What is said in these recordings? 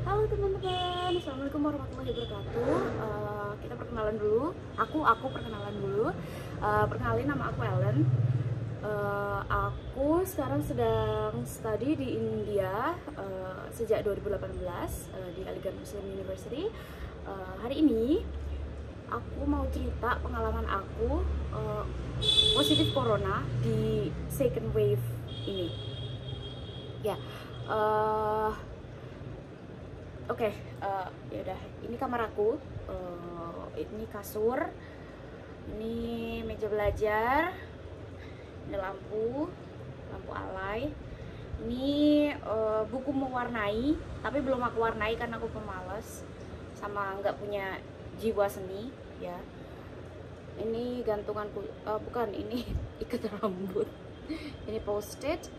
Halo teman-teman, assalamualaikum warahmatullahi wabarakatuh. Kita perkenalan dulu. Aku perkenalan dulu. Perkenalin, nama aku Ellen. Aku sekarang sedang study di India sejak 2018 di Aligarh Muslim University. Hari ini aku mau cerita pengalaman aku positif corona di second wave ini. Ya. Oke, ya udah. Ini kamar aku, ini kasur, ini meja belajar, ini lampu alay, ini buku mewarnai, tapi belum aku warnai karena aku pemalas sama nggak punya jiwa seni, ya. Ini gantunganku, bukan, ini ikat rambut, ini post-it,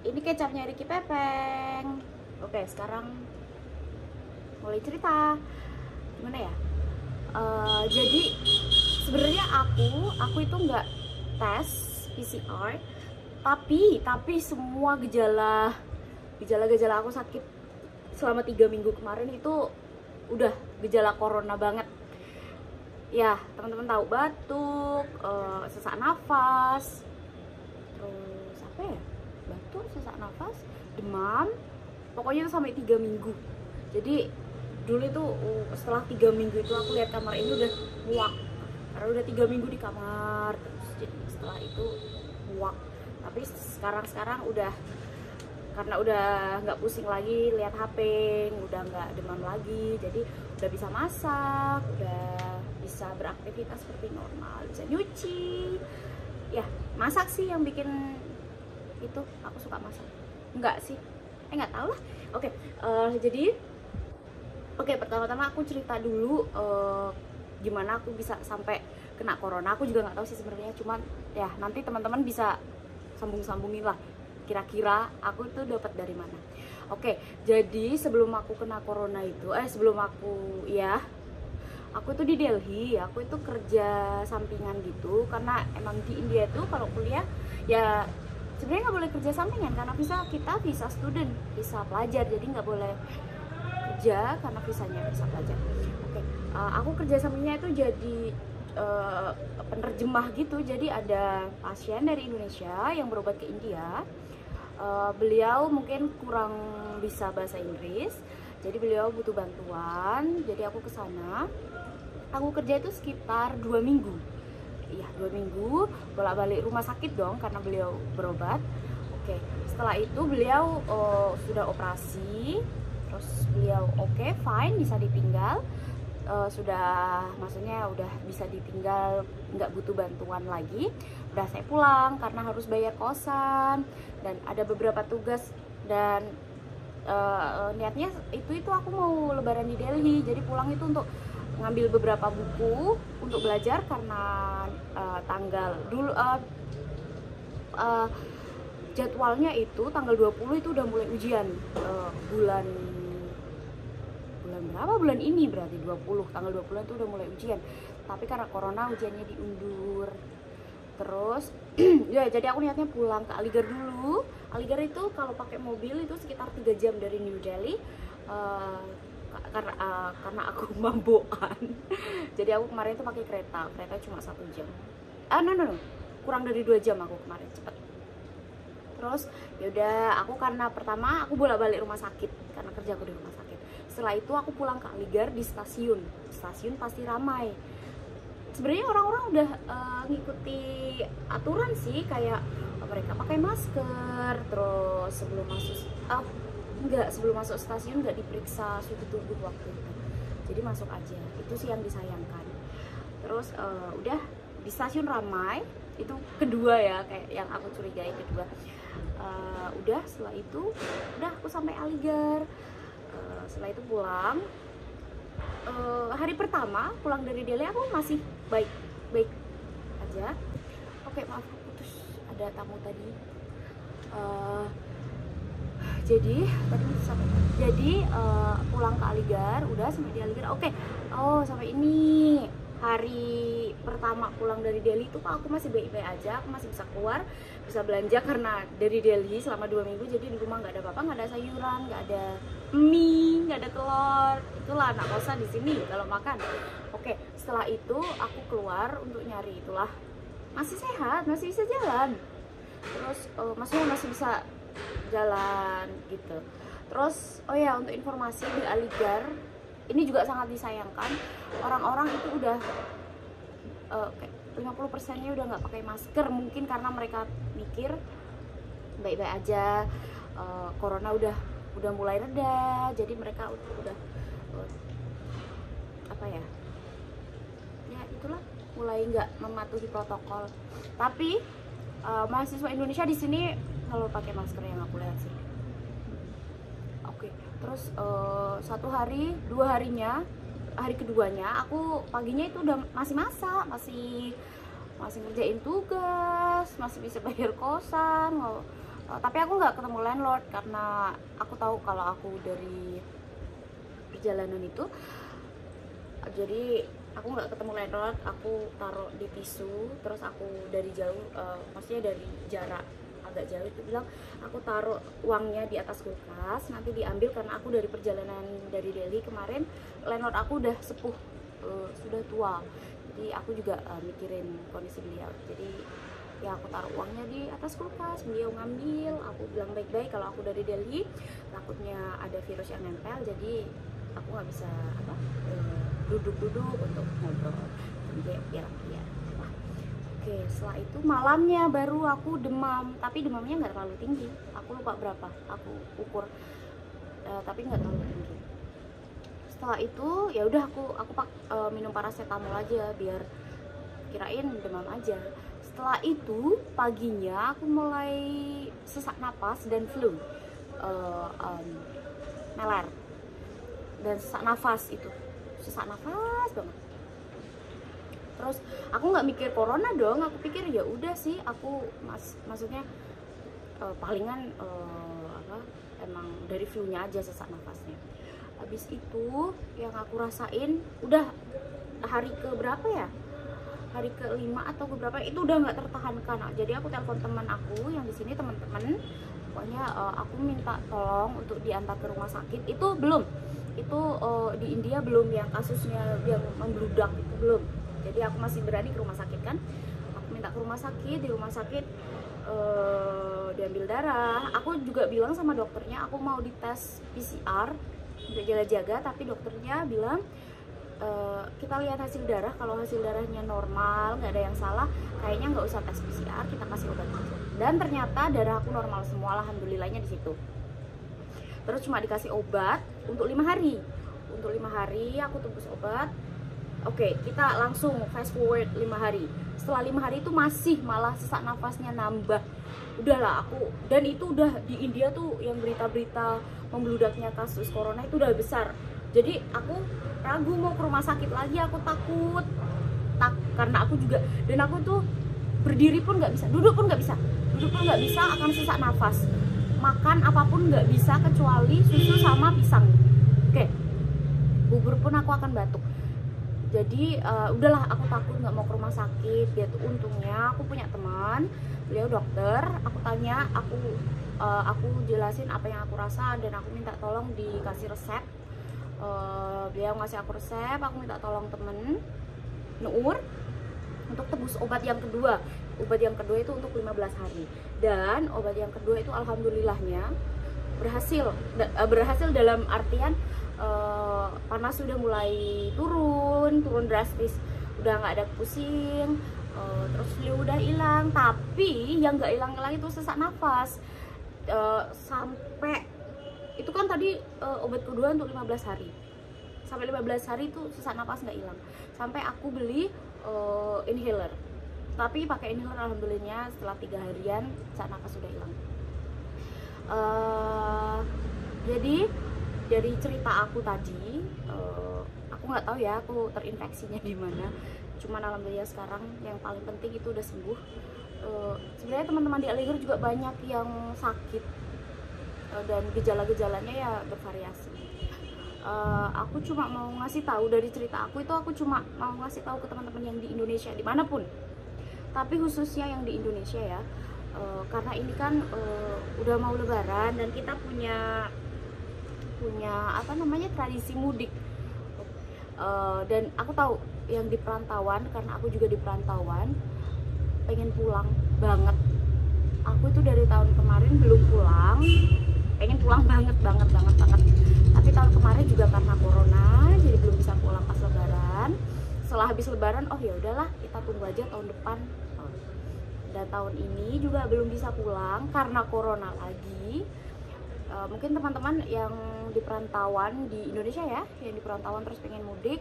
ini kecapnya Ricky Pepeng. Oke, sekarang mulai cerita. Gimana ya? Jadi sebenarnya aku itu nggak tes PCR, tapi semua gejala aku sakit selama 3 minggu kemarin itu udah gejala corona banget. Ya, teman-teman tahu, batuk, sesak nafas, terus apa ya? Batuk, sesak nafas, demam. Pokoknya itu sampai 3 minggu. Jadi dulu itu setelah 3 minggu itu aku lihat kamar ini udah muak karena udah 3 minggu di kamar terus. Jadi setelah itu muak, tapi sekarang udah, karena udah nggak pusing lagi lihat HP, udah nggak demam lagi, jadi udah bisa masak, udah bisa beraktivitas seperti normal, bisa nyuci. Ya, masak sih yang bikin itu aku suka masak. Enggak sih, nggak tahu lah. Oke, pertama-tama aku cerita dulu gimana aku bisa sampai kena corona. Aku juga nggak tahu sih sebenarnya, cuman ya nanti teman-teman bisa sambung-sambungin lah kira-kira aku tuh dapat dari mana. Oke, jadi sebelum aku kena corona itu, aku tuh di Delhi. Aku itu kerja sampingan gitu, karena emang di India tuh kalau kuliah ya sebenarnya nggak boleh kerja sampingan karena kita visa student, visa pelajar, jadi nggak boleh kerja karena visanya visa pelajar. Oke, aku kerja sampingnya itu jadi penerjemah gitu. Jadi ada pasien dari Indonesia yang berobat ke India. Beliau mungkin kurang bisa bahasa Inggris, jadi beliau butuh bantuan. Jadi aku ke sana. Aku kerja itu sekitar 2 minggu. Iya, 2 minggu bolak-balik rumah sakit dong karena beliau berobat. Oke, setelah itu beliau sudah operasi. Terus beliau oke, fine, bisa ditinggal. Maksudnya udah bisa ditinggal, nggak butuh bantuan lagi. Udah saya pulang karena harus bayar kosan dan ada beberapa tugas. Dan niatnya itu aku mau lebaran di Delhi, jadi pulang itu untuk ngambil beberapa buku untuk belajar karena tanggal dulu jadwalnya itu tanggal 20 itu udah mulai ujian. Bulan berapa? Bulan ini berarti 20, tanggal 20 itu udah mulai ujian. Tapi karena corona ujiannya diundur. Terus ya jadi aku niatnya pulang ke Aligarh dulu. Aligarh itu kalau pakai mobil itu sekitar 3 jam dari New Delhi. Karena aku mamboan. Jadi aku kemarin itu pakai kereta cuma 1 jam. No. Kurang dari 2 jam aku kemarin, cepet. Terus yaudah, aku karena pertama aku bolak-balik rumah sakit karena kerja aku di rumah sakit. Setelah itu aku pulang ke Aligarh di stasiun pasti ramai. Sebenarnya orang-orang udah ngikuti aturan sih, kayak mereka pakai masker. Terus sebelum masuk stasiun nggak diperiksa suhu tubuh waktu itu, jadi masuk aja. Itu sih yang disayangkan. Terus udah di stasiun ramai, itu kedua ya, kayak yang aku curigai kedua. Udah setelah itu aku sampai Aligarh. Setelah itu pulang. Hari pertama pulang dari Delhi aku masih baik aja. Oke, maaf, putus, ada tamu tadi. Jadi pulang ke Aligarh, udah sampai di Aligarh. Oke. Sampai ini hari pertama pulang dari Delhi itu aku masih baik-baik aja, aku masih bisa keluar, bisa belanja karena dari Delhi selama 2 minggu jadi di rumah nggak ada apa-apa, nggak ada sayuran, nggak ada mie, telur. Itulah anak kosan di sini kalau makan. Oke, setelah itu aku keluar untuk nyari, itulah masih sehat, masih bisa jalan. Terus maksudnya masih bisa jalan gitu. Terus oh ya, untuk informasi, di Aligar ini juga sangat disayangkan, orang-orang itu udah kayak 50%-nya udah nggak pakai masker, mungkin karena mereka mikir baik-baik aja, corona udah mulai reda, jadi mereka udah apa ya itulah, mulai nggak mematuhi protokol. Tapi mahasiswa Indonesia di sini selalu pakai masker yang aku lihat sih. Oke, terus satu hari, 2 harinya, hari keduanya aku paginya itu udah masih masak, masih ngerjain tugas, masih bisa bayar kosan. Tapi aku nggak ketemu landlord karena aku tahu kalau aku dari perjalanan itu, jadi aku nggak ketemu landlord. Aku taruh di tisu, terus aku dari jauh, maksudnya dari jarak agak jauh itu bilang aku taruh uangnya di atas kulkas, nanti diambil, karena aku dari perjalanan dari Delhi kemarin, landlord aku udah sepuh, sudah tua, jadi aku juga mikirin kondisi beliau. Jadi ya aku taruh uangnya di atas kulkas, beliau ngambil. Aku bilang baik-baik kalau aku dari Delhi, takutnya ada virus yang nempel, jadi aku nggak bisa duduk-duduk untuk ngobrol, jadi ya. Oke, setelah itu malamnya baru aku demam, tapi demamnya nggak terlalu tinggi, aku lupa berapa aku ukur, tapi nggak terlalu tinggi. Setelah itu ya udah aku minum paracetamol aja, biar kirain demam aja. Setelah itu paginya aku mulai sesak napas dan flu, meler dan sesak nafas, itu sesak nafas banget. Terus aku nggak mikir corona dong, aku pikir ya udah sih, aku maksudnya palingan emang dari flu-nya aja sesak nafasnya. Habis itu yang aku rasain udah hari ke berapa ya, hari ke-5 atau keberapa, itu udah nggak tertahankan. Jadi aku telepon teman aku yang di sini, teman-teman, pokoknya aku minta tolong untuk diantar ke rumah sakit. Itu belum, itu di India belum yang kasusnya yang membludak, itu belum. Jadi aku masih berani ke rumah sakit kan. Aku minta ke rumah sakit, di rumah sakit diambil darah. Aku juga bilang sama dokternya aku mau dites PCR untuk jaga-jaga, tapi dokternya bilang kita lihat hasil darah, kalau hasil darahnya normal, nggak ada yang salah, kayaknya nggak usah tes PCR, kita kasih obat aja. Dan ternyata darah aku normal semua, alhamdulillahnya di situ. Terus cuma dikasih obat untuk 5 hari. Untuk 5 hari aku tebus obat. Oke, kita langsung fast forward 5 hari. Setelah 5 hari itu masih malah sesak nafasnya nambah. Udahlah aku, dan itu udah di India tuh yang berita-berita membludaknya kasus corona itu udah besar. Jadi aku ragu mau ke rumah sakit lagi, aku takut karena aku juga, dan aku tuh berdiri pun nggak bisa, duduk pun nggak bisa, akan sesak nafas. Makan apapun nggak bisa kecuali susu sama pisang. Oke, bubur pun aku akan batuk. Jadi udahlah, aku takut, nggak mau ke rumah sakit. Dia tuh untungnya aku punya teman, beliau dokter. Aku tanya, aku jelasin apa yang aku rasa, dan aku minta tolong dikasih resep. Beliau ngasih aku resep, aku minta tolong temen Nur untuk tebus obat yang kedua. Obat yang kedua itu untuk 15 hari. Dan obat yang kedua itu alhamdulillahnya berhasil dalam artian panas sudah mulai turun drastis, udah nggak ada pusing, terus flu udah hilang. Tapi yang nggak hilang itu sesak nafas, sampai itu kan tadi obat kedua untuk 15 hari. Sampai 15 hari itu sesak napas nggak hilang. Sampai aku beli inhaler. Tapi pakai inhaler alhamdulillahnya setelah 3 harian sesak napas sudah hilang. Jadi dari cerita aku tadi, aku nggak tahu ya aku terinfeksinya di mana. Cuman alhamdulillah sekarang yang paling penting itu udah sembuh. Sebenarnya teman-teman di Aligarh juga banyak yang sakit, dan gejala-gejalanya ya bervariasi. Aku cuma mau ngasih tahu dari cerita aku itu, aku cuma mau ngasih tahu ke teman-teman yang di Indonesia dimanapun, tapi khususnya yang di Indonesia ya, karena ini kan udah mau lebaran dan kita punya punya apa namanya tradisi mudik. Dan aku tahu yang di perantauan, karena aku juga di perantauan, pengen pulang banget. Aku itu dari tahun kemarin belum pulang, pengen pulang banget. Tapi tahun kemarin juga karena corona jadi belum bisa pulang pas lebaran. Setelah habis lebaran, oh ya udahlah kita tunggu aja tahun depan. Dan tahun ini juga belum bisa pulang karena corona lagi. Mungkin teman-teman yang di perantauan di Indonesia ya, yang di perantauan terus pengen mudik,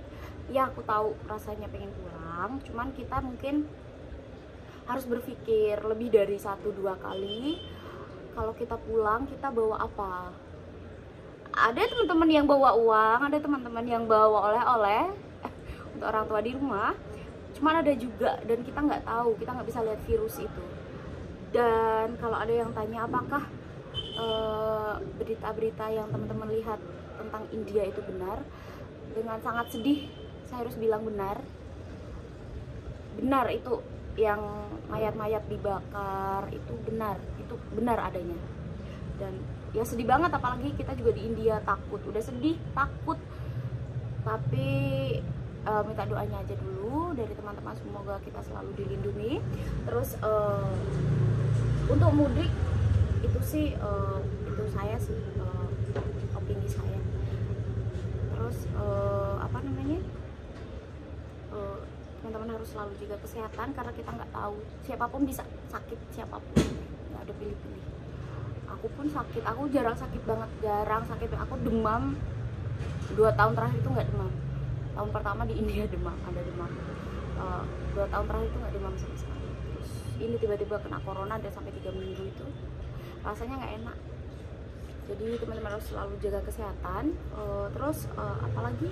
ya aku tahu rasanya pengen pulang. Cuman kita mungkin harus berpikir lebih dari 1-2 kali. Kalau kita pulang, kita bawa apa? Ada teman-teman yang bawa uang, ada teman-teman yang bawa oleh-oleh untuk orang tua di rumah. Cuman ada juga, dan kita nggak tahu, kita nggak bisa lihat virus itu. Dan kalau ada yang tanya apakah berita-berita yang teman-teman lihat tentang India itu benar, dengan sangat sedih saya harus bilang benar. Benar itu yang mayat-mayat dibakar itu benar adanya. Dan ya sedih banget, apalagi kita juga di India takut, udah sedih takut. Tapi minta doanya aja dulu dari teman-teman, semoga kita selalu dilindungi. Terus untuk mudik itu sih itu saya sih opini saya. Terus apa namanya, teman-teman harus selalu jaga kesehatan, karena kita nggak tahu, siapapun bisa sakit, siapapun, nggak ada pilih-pilih. Aku pun sakit, aku jarang sakit banget, aku demam 2 tahun terakhir itu nggak demam. Tahun pertama di India ada demam. 2 tahun terakhir itu nggak demam sama sekali. Terus ini tiba-tiba kena corona dan sampai 3 minggu itu rasanya nggak enak. Jadi teman-teman harus selalu jaga kesehatan. Terus apalagi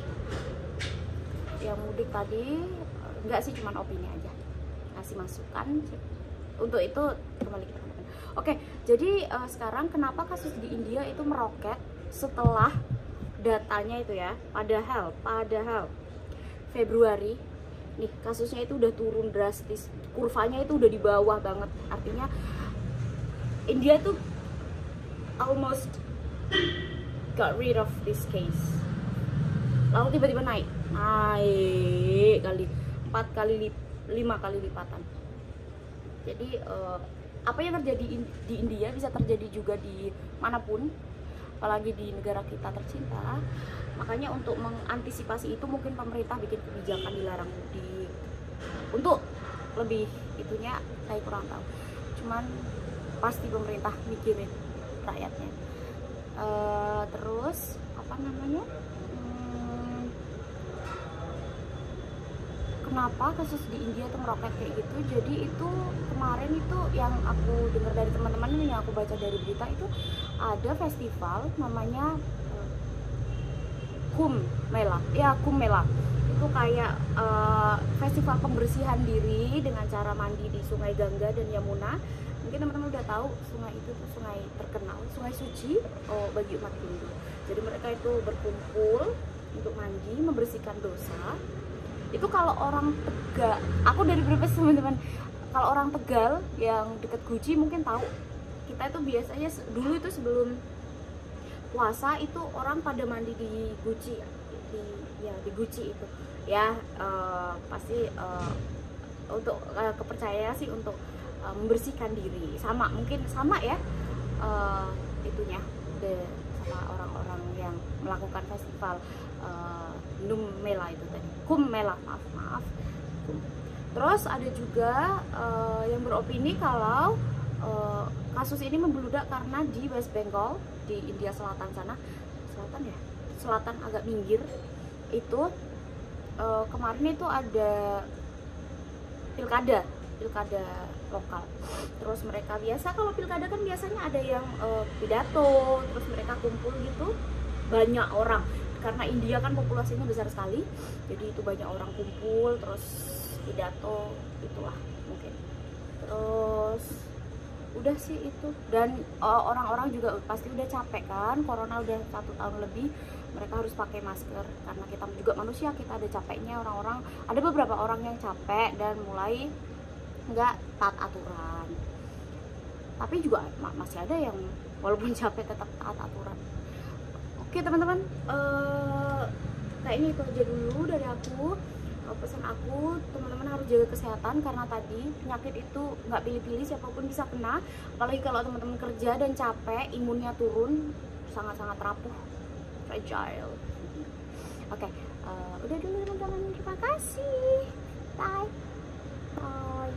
yang mudik tadi, enggak sih, cuman opini aja, kasih masukan. Untuk itu kembali ke teman-teman. Oke, jadi sekarang kenapa kasus di India itu meroket setelah datanya itu ya, padahal Februari nih kasusnya itu udah turun drastis, kurvanya itu udah di bawah banget. Artinya India tuh almost got rid of this case, lalu tiba-tiba naik kali 4 kali 5 kali lipatan. Jadi apa yang terjadi di India bisa terjadi juga di manapun, apalagi di negara kita tercinta. Makanya untuk mengantisipasi itu mungkin pemerintah bikin kebijakan dilarang mudik. Untuk lebih itunya saya kurang tahu, cuman pasti pemerintah mikirin rakyatnya. Terus apa namanya, kenapa kasus di India tuh meroket kayak gitu? Jadi itu kemarin itu yang aku dengar dari teman-teman, yang aku baca dari berita, itu ada festival namanya Kumbh Mela. Itu kayak festival pembersihan diri dengan cara mandi di Sungai Gangga dan Yamuna. Mungkin teman-teman udah tahu sungai itu tuh sungai terkenal, sungai suci bagi umat Hindu. Jadi mereka itu berkumpul untuk mandi, membersihkan dosa. Itu kalau orang Tegal, aku dari Brebes teman-teman, kalau orang Tegal yang dekat Guci mungkin tahu, kita itu biasanya dulu itu sebelum puasa itu orang pada mandi di Guci, di Guci itu ya, pasti untuk kepercayaan sih untuk membersihkan diri, mungkin sama ya itunya sama orang-orang yang melakukan festival Kumbh Mela, maaf. Terus ada juga yang beropini kalau kasus ini membludak karena di West Bengal, di India Selatan sana, selatan agak minggir itu, kemarin itu ada pilkada lokal. Terus mereka biasa, kalau pilkada kan biasanya ada yang pidato, terus mereka kumpul gitu, banyak orang, karena India kan populasinya besar sekali, jadi itu banyak orang kumpul terus pidato, itulah mungkin. Terus udah sih itu, dan orang-orang juga pasti udah capek kan, corona udah 1 tahun lebih, mereka harus pakai masker karena kita juga manusia, kita ada capeknya. Orang-orang, ada beberapa orang yang capek dan mulai nggak taat aturan, tapi juga masih ada yang walaupun capek tetap taat aturan. Oke teman-teman, kayaknya itu aja dulu dari aku. Pesan aku, teman-teman harus jaga kesehatan karena tadi penyakit itu nggak pilih-pilih, siapapun bisa kena. Apalagi kalau teman-teman kerja dan capek, imunnya turun, sangat-sangat rapuh, fragile. Oke, udah dulu teman-teman, terima kasih, bye bye.